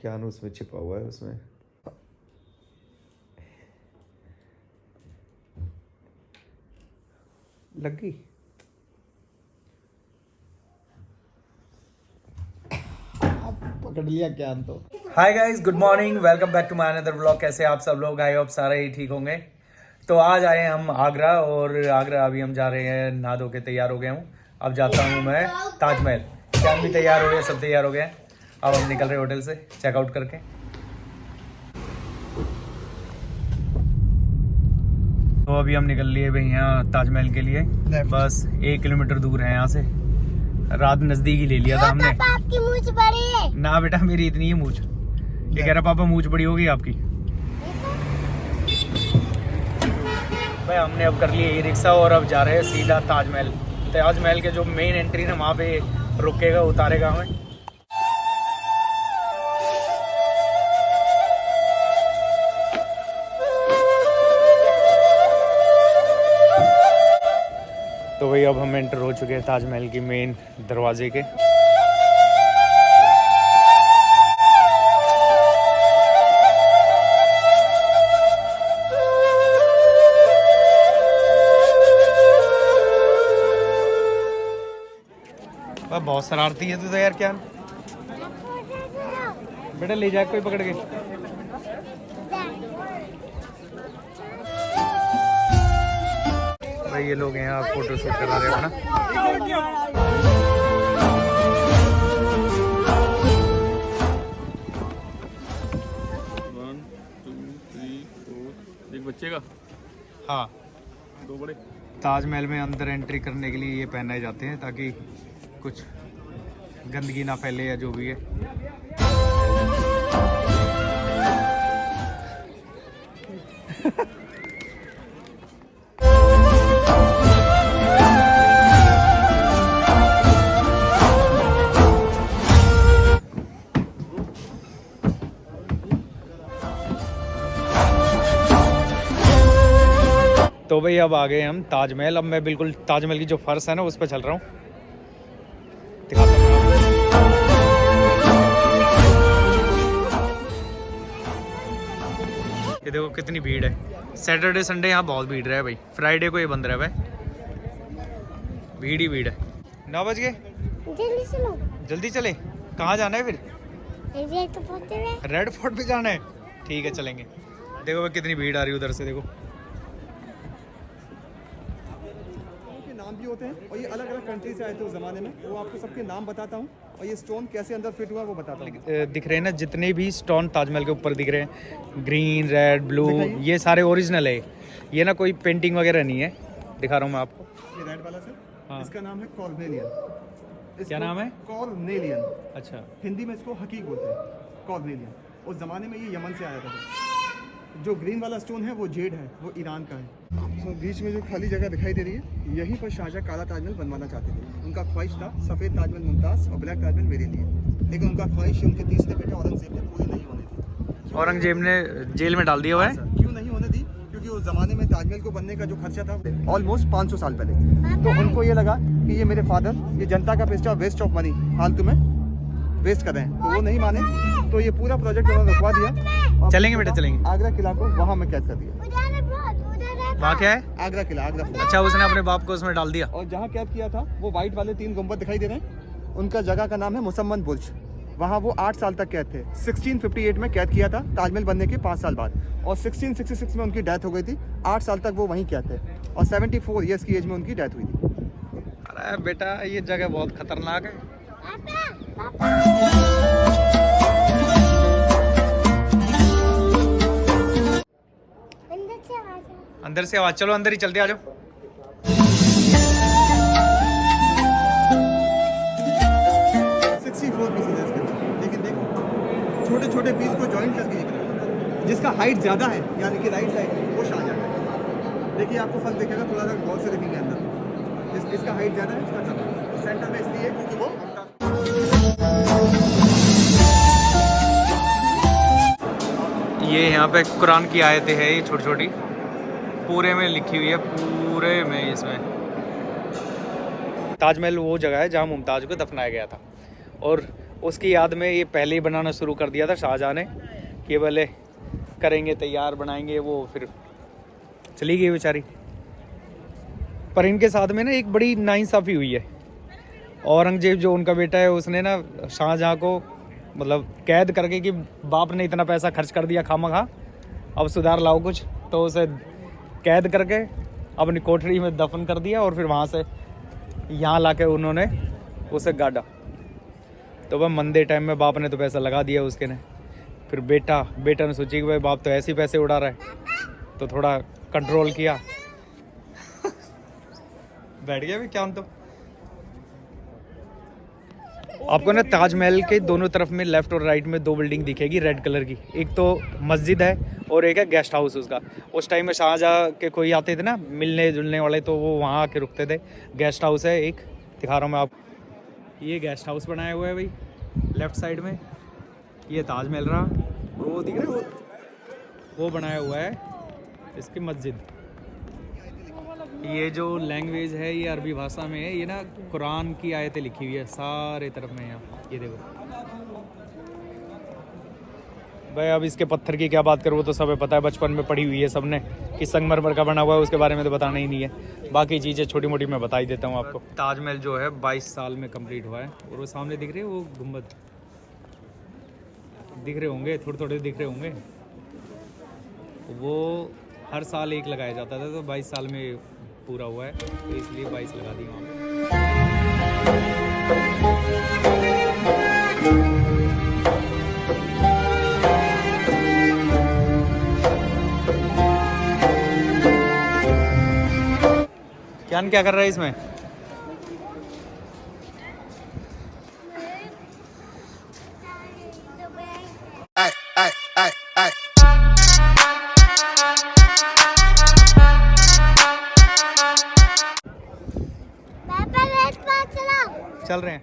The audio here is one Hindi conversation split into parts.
क्या ना उसमें छिपा हुआ है उसमें। लग गई। पकड़ लिया क्या तो। Hi guys, good morning, welcome back to my another vlog. कैसे आप सब लोग? आई होप सारे ही ठीक होंगे। तो आज आए हम आगरा, और आगरा अभी हम जा रहे हैं। नहा धो के तैयार हो गया हूँ। अब जाता हूँ मैं ताजमहल। क्या भी तैयार हो गया, सब तैयार हो गए। अब हम निकल रहे हैं होटल से चेकआउट करके। तो अभी हम निकल लिए भाई यहाँ ताजमहल के लिए। बस 1 किलोमीटर दूर है यहाँ से। रात नजदीक ही ले लिया था हमने। पापा आपकी मूंछ बड़ी है। ना बेटा, मेरी इतनी ही मूंछ। ये कह रहा पापा मूंछ बड़ी होगी आपकी। भाई हमने अब कर लिया ई रिक्शा और अब जा रहे हैं सीधा ताजमहल। ताजमहल के जो मेन एंट्री है वहाँ पे रुकेगा, उतारेगा हमें। तो भाई अब हम एंटर हो चुके हैं ताजमहल की मेन दरवाजे के। बहुत शरारती है तू तो यार। क्या बेटा, ले जाए कोई पकड़ के। भाई ये लोग यहाँ फोटो शूट करा रहे हो ना। एक बच्चे का, हाँ, 2 बड़े। ताजमहल में अंदर एंट्री करने के लिए ये पहनाए जाते हैं ताकि कुछ गंदगी ना फैले या जो भी है। तो भाई अब आ गए हम ताजमहल। अब मैं बिल्कुल ताजमहल की जो फर्श है ना उस पर चल रहा हूँ। दिखाता हूँ ये देखो कितनी भीड़ है। सैटरडे संडे यहाँ बहुत भीड़ है भाई। फ्राइडे को ये बंद रहा है भाई। भीड़ ही भीड़ है। 9 बज गए, जल्दी चलो। जल्दी चले। कहाँ जाना है फिर? रेड फोर्ट पे जाना है। ठीक है चलेंगे। देखो भाई कितनी भीड़ आ रही है उधर से। देखो नाम भी होते हैं और ये अलग अलग कंट्री से आए थे उस जमाने में। वो आपको सबके नाम बताता हूँ और ये स्टोन कैसे अंदर फिट हुआ वो बताता हूँ। दिख रहे हैं ना जितने भी स्टोन ताजमहल के ऊपर दिख रहे हैं, ग्रीन, रेड, ब्लू, ये सारे ओरिजिनल है। ये ना कोई पेंटिंग वगैरह नहीं है। दिखा रहा हूँ मैं आपको। ये रेड वाला सर, हाँ। इसका नाम है कॉर्नेलियन। क्या नाम है? कॉर्नेलियन। अच्छा, हिंदी में इसको हकीक बोलते हैं, कॉर्नेलियन। उस जमाने में ये यमन से आया था। जो ग्रीन वाला स्टोन है वो जेड है, वो ईरान का है। तो बीच में जो खाली जगह दिखाई दे रही है, यहीं पर शाहजहां काला ताजमहल बनवाना चाहते थे। उनका ख्वाहिश था सफ़ेद ताजमहल मुमताज़ और ब्लैक ताजमहल मेरे लिए, लेकिन उनका ख्वाहिश उनके तीसरे बेटे औरंगजेब ने पूरी नहीं होने दी। औरंगजेब ने जेल में डाल दिया हुआ है। क्यों नहीं होने दी? क्योंकि उस जमाने में ताजमहल को बनने का जो खर्चा था ऑलमोस्ट 500 साल पहले। तो उनको ये लगा कि ये मेरे फादर ये जनता का पैसा वेस्ट ऑफ मनी फालतू में वेस्ट कर रहे हैं, तो वो नहीं माने। तो ये पूरा प्रोजेक्ट उन्होंने रुकवा दिया। चलेंगे बेटा, चलेंगे। आगरा किला को वहाँ में कैद कर दिया। वहाँ क्या है? आगरा किला, आगरा फोर्ट। अच्छा, उसने अपने बाप को उसमें डाल दिया। और जहाँ कैद किया था वो वाइट वाले 3 गुंबद दिखाई दे रहे हैं, उनका जगह का नाम है मुसम्मन बुर्ज। वहाँ वो 8 साल तक कैद थे। 1658 में कैद किया था ताजमहल बनने के 5 साल बाद, और 1666 में उनकी डेथ हो गई थी। 8 साल तक वो वहीं कैद थे और 74 ईयर्स की एज में उनकी डेथ हुई थी। अरे बेटा, ये जगह बहुत खतरनाक है। अंदर से आवाज। चलो अंदर ही चलते, आ जाओ। लेकिन देखो छोटे छोटे पीस को जॉइंट करके ये बनाया। जिसका हाइट ज़्यादा है यानी कि राइट साइड वो शाहजहां है। देखिए आपको फर्क दिखेगा, थोड़ा सा गौर से देखेंगे अंदर। इसका हाइट ज़्यादा है, इसका कम है। सेंटर में इसलिए क्योंकि वो ये यहाँ पे कुरान की आयतें हैं, ये छोटी छोटी पूरे में लिखी हुई है, पूरे में। इसमें ताजमहल वो जगह है जहाँ मुमताज़ को दफनाया गया था। और उसकी याद में ये पहले ही बनाना शुरू कर दिया था शाहजहाँ ने कि बोले करेंगे, तैयार बनाएंगे, वो फिर चली गई बेचारी। पर इनके साथ में ना एक बड़ी नाइंसाफ़ी हुई है। औरंगजेब जो उनका बेटा है उसने ना शाहजहाँ को मतलब कैद करके कि बाप ने इतना पैसा खर्च कर दिया खामखा, अब सुधार लाओ कुछ, तो उसे कैद करके अपनी कोठरी में दफन कर दिया और फिर वहाँ से यहाँ लाके उन्होंने उसे गाड़ा। तो वह मंदे टाइम में बाप ने तो पैसा लगा दिया उसके ने, फिर बेटा ने सोची कि भाई बाप तो ऐसे ही पैसे उड़ा रहा है, तो थोड़ा कंट्रोल किया। बैठ गया भी क्या तो। आपको ना ताजमहल के दोनों तरफ में लेफ्ट और राइट में 2 बिल्डिंग दिखेगी रेड कलर की। एक तो मस्जिद है और एक है गेस्ट हाउस उसका। उस टाइम में शाहजहाँ के कोई आते थे ना मिलने जुलने वाले, तो वो वहाँ आके रुकते थे। गेस्ट हाउस है एक, दिखा रहा हूँ मैं आप। ये गेस्ट हाउस बनाया हुआ है भाई लेफ्ट साइड में। ये ताजमहल रहा, वो दिख रहा है वो बनाया हुआ है इसकी मस्जिद। ये जो लैंग्वेज है ये अरबी भाषा में है। ये ना कुरान की आयतें लिखी हुई है सारे तरफ में यहाँ, ये देखो भाई। अब इसके पत्थर की क्या बात करूँ, वो तो सब पता है, बचपन में पढ़ी हुई है सबने कि संगमरमर का बना हुआ है, उसके बारे में तो बताना ही नहीं है। बाकी चीज़ें छोटी मोटी मैं बता ही देता हूँ आपको। ताजमहल जो है 22 साल में कंप्लीट हुआ है। और वो सामने दिख रहे हैं वो गुम्बद दिख रहे होंगे, थोड़े थोड़े दिख रहे होंगे। वो हर साल एक लगाया जाता था, तो 22 साल में पूरा हुआ है, तो इसलिए 22 लगा दी वहाँ पे। क्या कर रहा है इसमें? चल रहे हैं।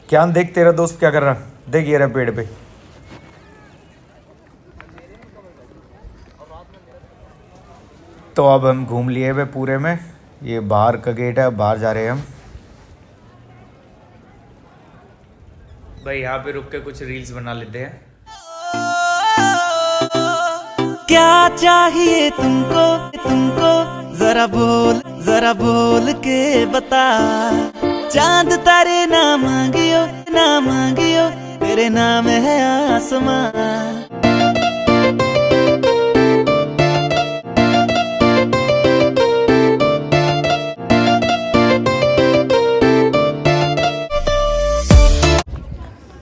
क्या देख तेरा दोस्त क्या कर रहा, देख ये रहा पेड़ पे। तो अब हम घूम लिए वे पूरे में। ये बाहर का गेट है, बाहर जा रहे हैं हम भाई। यहाँ पे रुक के कुछ रील्स बना लेते हैं। क्या चाहिए तुमको जरा बोल के बता। चांद तारे ना मांगियो तेरे नाम है आसमां।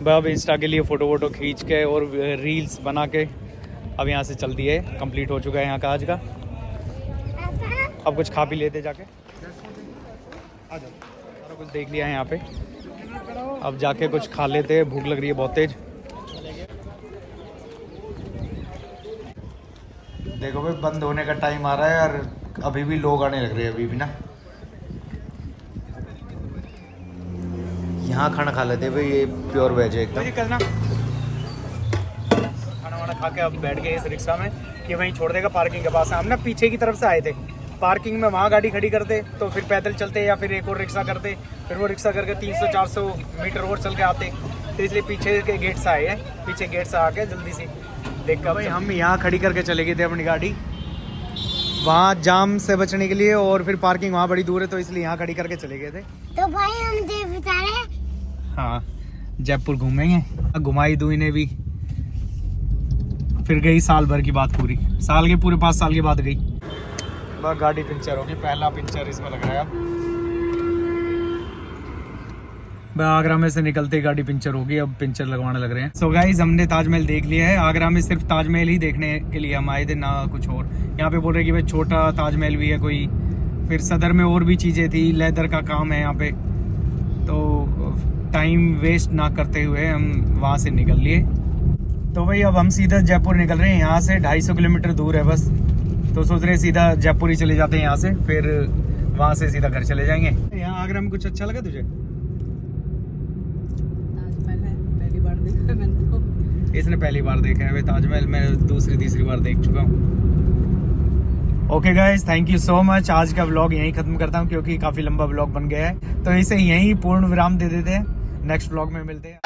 अब इंस्टा के लिए फ़ोटो वोटो खींच के और रील्स बना के अब यहाँ से चल दिए, कंप्लीट हो चुका है यहाँ का आज का। अब कुछ खा पी लेते जाके, सारा कुछ देख लिया है यहाँ पे। अब जाके कुछ खा लेते, भूख लग रही है बहुत तेज। देखो भाई बंद होने का टाइम आ रहा है और अभी भी लोग आने लग रहे हैं अभी भी ना। यहाँ खाना खा लेते भाई, ये प्योर वेज है एकदम। खाना वाना खा के अब बैठ गए इस रिक्शा में कि वहीं छोड़ देगा पार्किंग के पास। हम ना पीछे की तरफ से आए थे, पार्किंग में वहाँ गाड़ी खड़ी करते, तो फिर पैदल चलते या फिर एक और रिक्शा करते, फिर वो रिक्शा करके 300-400 मीटर और चल के आते। तो इसलिए पीछे के गेट से आए हैं, पीछे गेट से आके जल्दी से देख कर भाई हम यहाँ खड़ी करके चले गए थे अपनी गाड़ी, वहाँ जाम से बचने के लिए। और फिर पार्किंग वहाँ बड़ी दूर है, तो इसलिए यहाँ खड़ी करके चले गए थे। तो भाई हम देव बता रहे हैं। हाँ जयपुर घूमेंगे, घुमाई दूई ने भी। फिर गई साल भर की बात, पूरी साल के पूरे 5 साल के बाद गई। बस गाड़ी पंचर होगी, पहला पंचर इसमें लग रहा है। अब आगरा में से निकलते ही गाड़ी पंचर होगी, अब पंचर लगवाने लग रहे हैं। सो गाइस हमने ताजमहल देख लिया है। आगरा में सिर्फ ताजमहल ही देखने के लिए हम आए थे, ना कुछ और। यहाँ पे बोल रहे कि भाई छोटा ताजमहल भी है कोई, फिर सदर में और भी चीज़ें थी, लेदर का काम है यहाँ पे। तो टाइम वेस्ट ना करते हुए हम वहाँ से निकल लिए। तो भाई अब हम सीधा जयपुर निकल रहे हैं। यहाँ से 250 किलोमीटर दूर है बस, तो सोच रहे हैं सीधा जयपुर ही चले जाते हैं यहाँ से, फिर वहाँ से सीधा घर चले जाएंगे। यहाँ आगरा में कुछ अच्छा लगा तुझे? देखा है मैंने तो। इसने पहली बार देखा है, ताजमहल मैं दूसरी तीसरी बार देख चुका हूँ। Okay guys, thank you so much. आज का व्लॉग यहीं खत्म करता हूँ क्योंकि काफी लंबा व्लॉग बन गया है, तो इसे यहीं पूर्ण विराम दे देते हैं। नेक्स्ट व्लॉग में मिलते हैं।